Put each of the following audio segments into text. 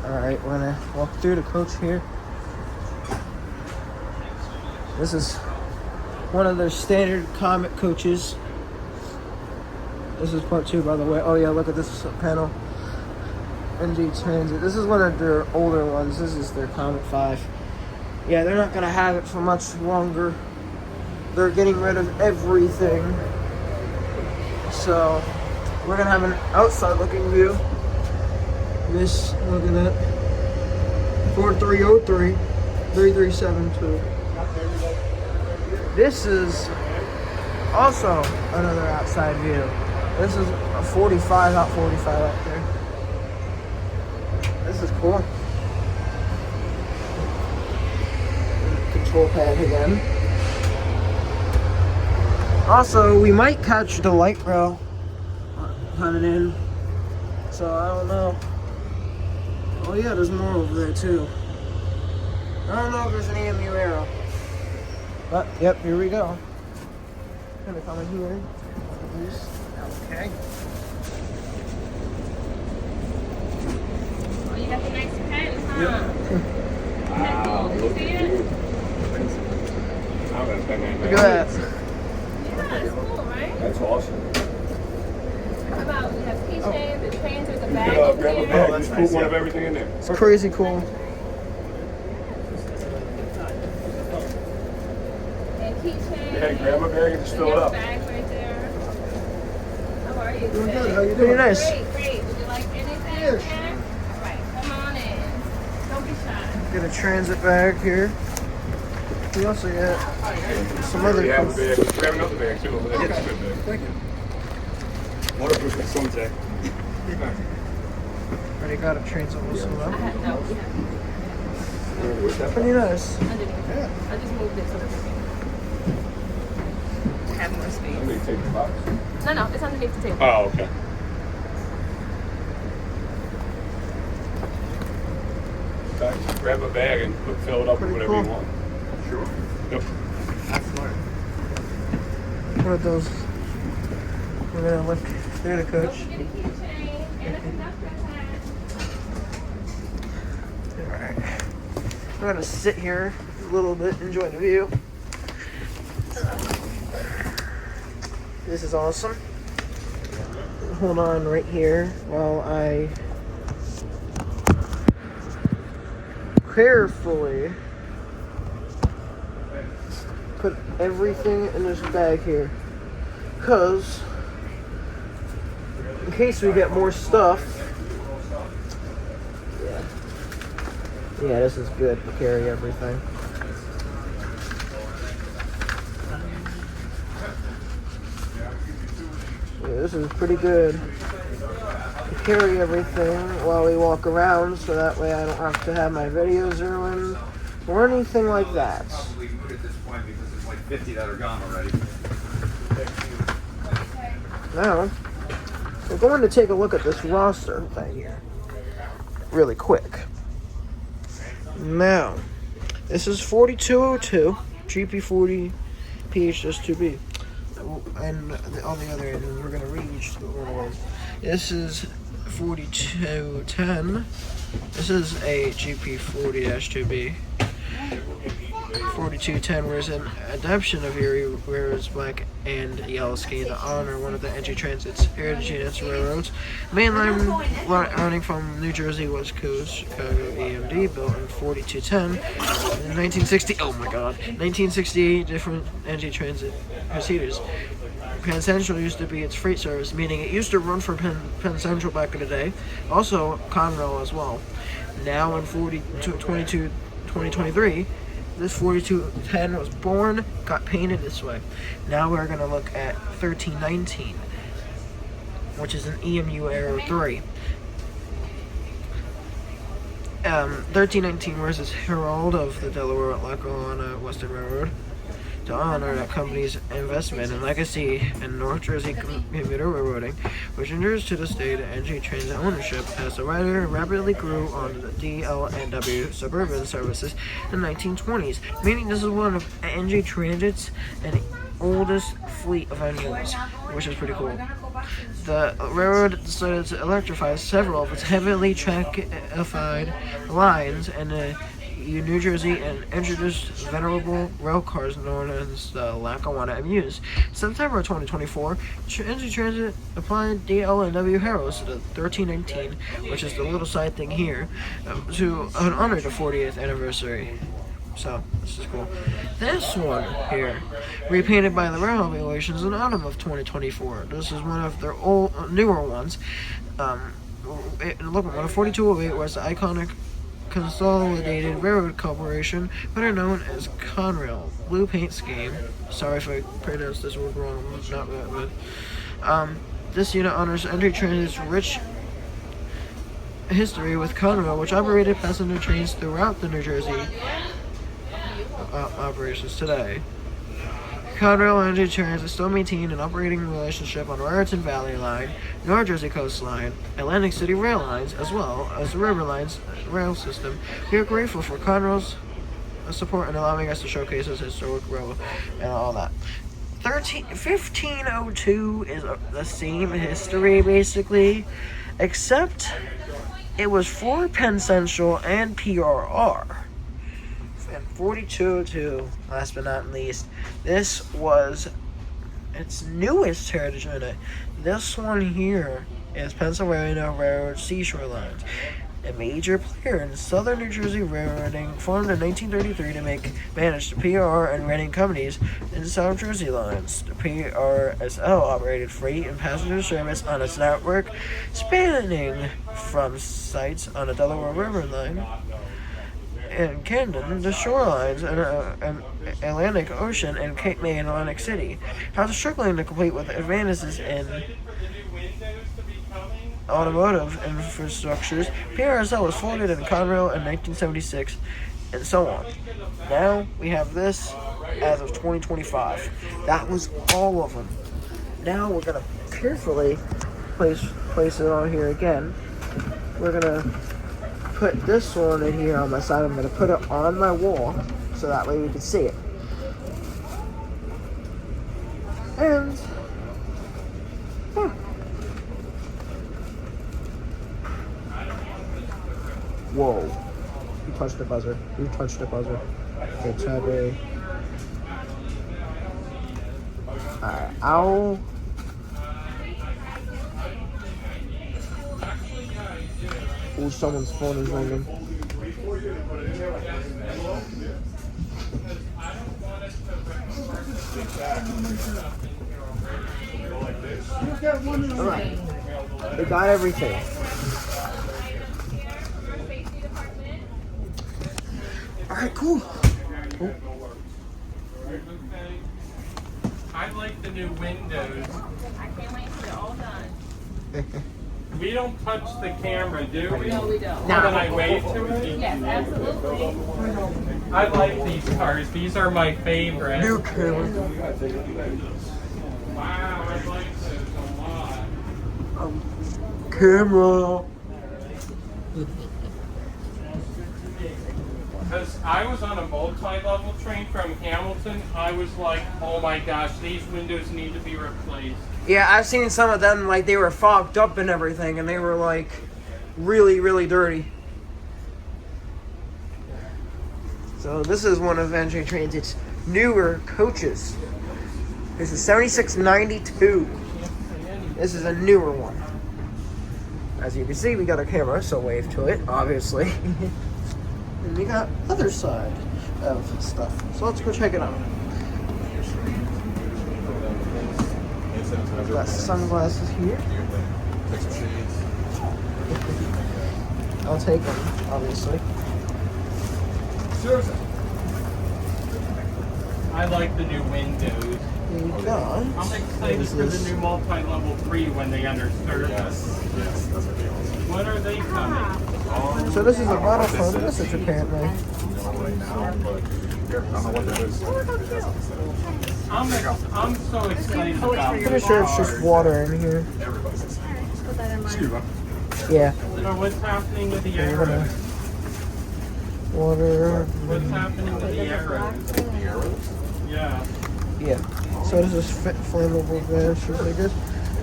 Alright, we're gonna walk through the coach here. This is one of their standard Comet coaches. This is part 2, by the way. Oh yeah, look at this panel. NJ Transit. This is one of their older ones. This is their Comet 5. Yeah, they're not gonna have it for much longer. They're getting rid of everything. So we're gonna have an outside looking view. This, look at that. 4303 3372. This is also another outside view. This is a 45 out 45 out there. This is cool. Control pad again. Also, we might catch the light rail coming in. So I don't know. Oh yeah, there's more over there too. I don't know if there's an EMU arrow. But yep, here we go. Gonna come in here. Okay. Oh, you got the nice pen, huh? Yep. Wow, look at it. Look at that. Yeah, it's cool, right? That's awesome. How about we have keychains, the trains with the You bag could over grab a here. bag and just put one of everything in there. It's crazy cool. And keychains. Yeah, grab a bag and just fill it up. Bag right there. How are you Doing today? good. How you doing? Pretty nice. Great. Would you like anything? Yeah, All right, come on in. Don't be shy. Get a transit bag here. We also got some other We have a cool. bag. Grab another bag too over there. That's a good bag. Thank you. Waterproof with sunset. Already got a transit also No, though. we have Pretty nice. underneath. I just moved it so that we can have more Let space. me take the box. No, it's underneath the table. Oh, okay. Okay, grab a bag and fill it up with Pretty whatever you cool. want. Sure. Yep. What are those? We're gonna look through the coach. Get a keychain and a conductor hat. Alright. We're gonna sit here a little bit, enjoy the view. This is awesome. Hold on right here while I carefully put everything in this bag here. Because in case we get more stuff. Yeah, this is good to carry everything. Yeah, this is pretty good to carry everything while we walk around, so that way I don't have to have my videos ruined or anything like that. Probably moot at this point because there's like 50 that are gone already. Now, we're going to take a look at this roster thing here really quick. Now, this is 4202 GP40 PHS2B. And all the other ends, we're going to read each of the little ones. This is 4210. This is a GP40-2B. 4210 wears an adaptation of Erie, wears black and yellow ski to honor one of the NJ Transit's heritage railroads. Mainline running from New Jersey West Coast, Chicago EMD, built in 4210. In 1960, oh my god, 1968 different NJ Transit procedures. Penn Central used to be its freight service, meaning it used to run for Penn Central back in the day. Also Conrail as well. Now in 2023, this 4210 was born, got painted this way. Now we're going to look at 1319, which is an EMU Aero 3. 1319 wears this herald of the Delaware Lackawanna Western Railroad to honor that company's investment and legacy in North Jersey commuter railroading, which endures to this day the NJ Transit ownership as the rider rapidly grew on the DL&W suburban services in the 1920s, meaning this is one of NJ Transit's and oldest fleet of engines, which is pretty cool. The railroad decided to electrify several of its heavily trafficked lines in New Jersey and introduced venerable rail cars known as the Lackawanna MUs. September 2024, NJ Transit applied DL and W Harrows to the 1319, which is the little side thing here, to honor the 40th anniversary. So, this is cool. This one here, repainted by the Railway Relations in autumn of 2024. This is one of their newer ones. Look, 4208 was the iconic Consolidated Railroad Corporation, better known as Conrail. Blue paint scheme. Sorry if I pronounced this word wrong. I'm not that good. This unit honors NJ Transit's rich history with Conrail, which operated passenger trains throughout the New Jersey operations today. Conrail and NJ Transit still maintain an operating relationship on Raritan Valley Line, North Jersey Coast Line, Atlantic City Rail Lines, as well as the River Lines rail system. We are grateful for Conrail's support and allowing us to showcase its historic rail and all that. 1502 is the same history, basically, except it was for Penn Central and PRR. And 4202, last but not least, this was its newest heritage unit. This one here is Pennsylvania Railroad Seashore Lines, a major player in southern New Jersey railroading, formed in 1933 to manage the PRR and Reading companies in South Jersey lines. The PRSL operated freight and passenger service on its network, spanning from sites on the Delaware River line in Camden, the shorelines in Atlantic Ocean, and Cape May and Atlantic City. After struggling to compete with advances in automotive infrastructures, PRSL was folded in Conrail in 1976, and so on. Now we have this as of 2025. That was all of them. Now we're gonna carefully place it on here again. We're gonna put this one in here on my side. I'm going to put it on my wall so that way we can see it. And whoa. You touched the buzzer. You touched the buzzer. Okay, Chadley. Alright, ow. Oh, someone's phone is ringing. Alright. They got everything. Alright, cool. Oh. I like the new windows. I can't wait till they're all done. We don't touch the camera, do we? No, we don't. Can I wave to it? Yes, absolutely. I like these cars. These are my favorite. New camera. Wow, I like this a lot. Camera. Because I was on a multi-level train from Hamilton, I was like, oh my gosh, these windows need to be replaced. Yeah, I've seen some of them, like, they were fogged up and everything, and they were, like, really, really dirty. So this is one of NJ Transit's newer coaches. This is 7692. This is a newer one. As you can see, we got a camera, so wave to it, obviously. And we got other side of stuff. So let's go check it out. I've got sunglasses here. I'll take them, obviously. I like the new windows. We got. I'm excited for the new multi-level 3 when they enter service. When are they coming? So this is a bottle phone message, apparently. I'm so excited about I'm pretty sure it's just water in here. Yeah. So what's happening with the So we're arrows? gonna water. What's happening with the arrows? Yeah. Yeah. So this is flammable glass, I guess.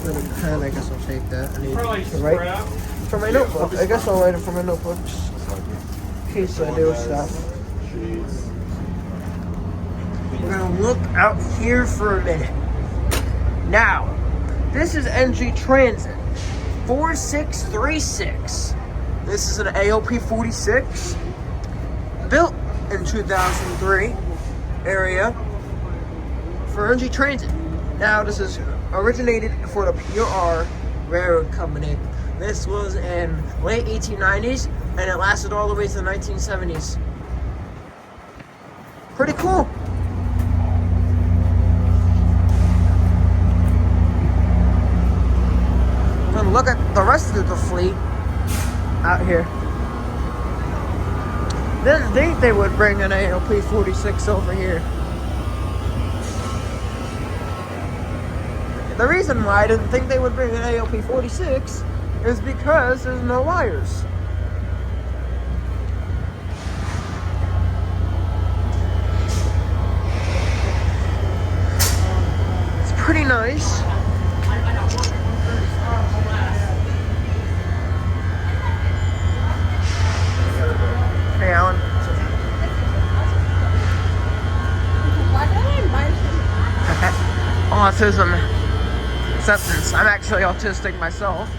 Then a pen, I guess I'll take that. I need Probably to write scrap. for my notebook. I guess I'll write it for my notebooks. In case I do stuff. We're gonna look out here for a minute. Now, this is NJ Transit 4636. This is an AOP 46, built in 2003 area for NJ Transit. Now, this is originated for the PR Railroad Company. This was in late 1890s, and it lasted all the way to the 1970s. Pretty cool. And look at the rest of the fleet out here. Didn't think they would bring an AOP 46 over here. The reason why I didn't think they would bring an AOP 46 is because there's no wires. It's pretty nice. Hey, Alan. Autism acceptance. I'm actually autistic myself.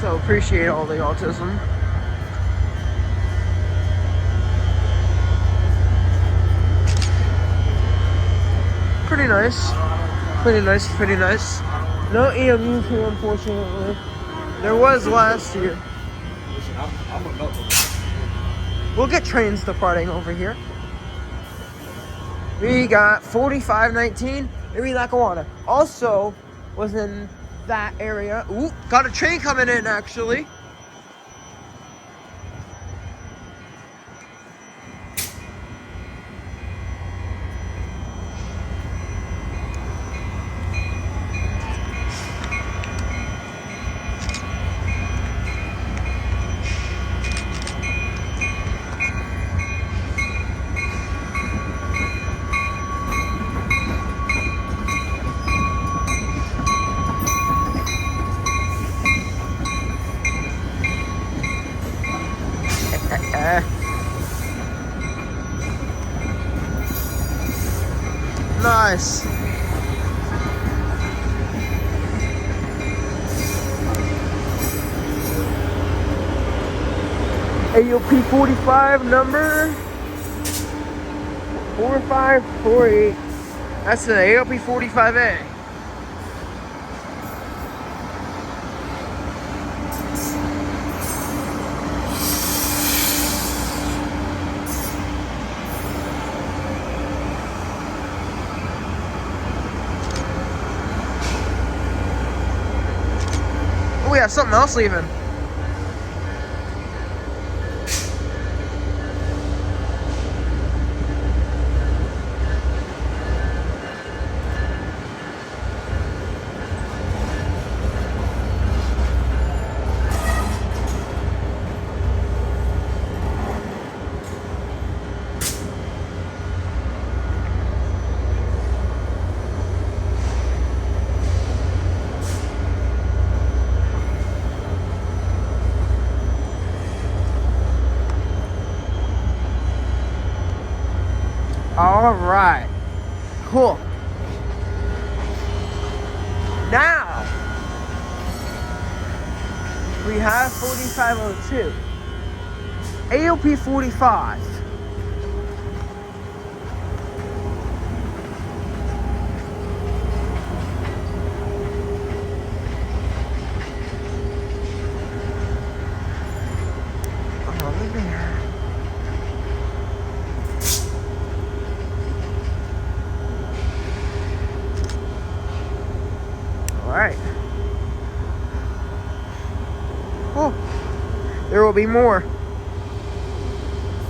So appreciate all the autism. Pretty nice. Pretty nice, pretty nice. No EMUs here, unfortunately. There was last year. Listen, I'm a nut. We'll get trains departing over here. We got 4519 in Lackawanna. Also was in that area. Ooh, got a train coming in actually. Nice. AOP 45 number 4548. That's an AOP 45A. We have something else leaving. All right, cool. Now we have 4502, AOP 45. Over there. Alright. Oh, there will be more.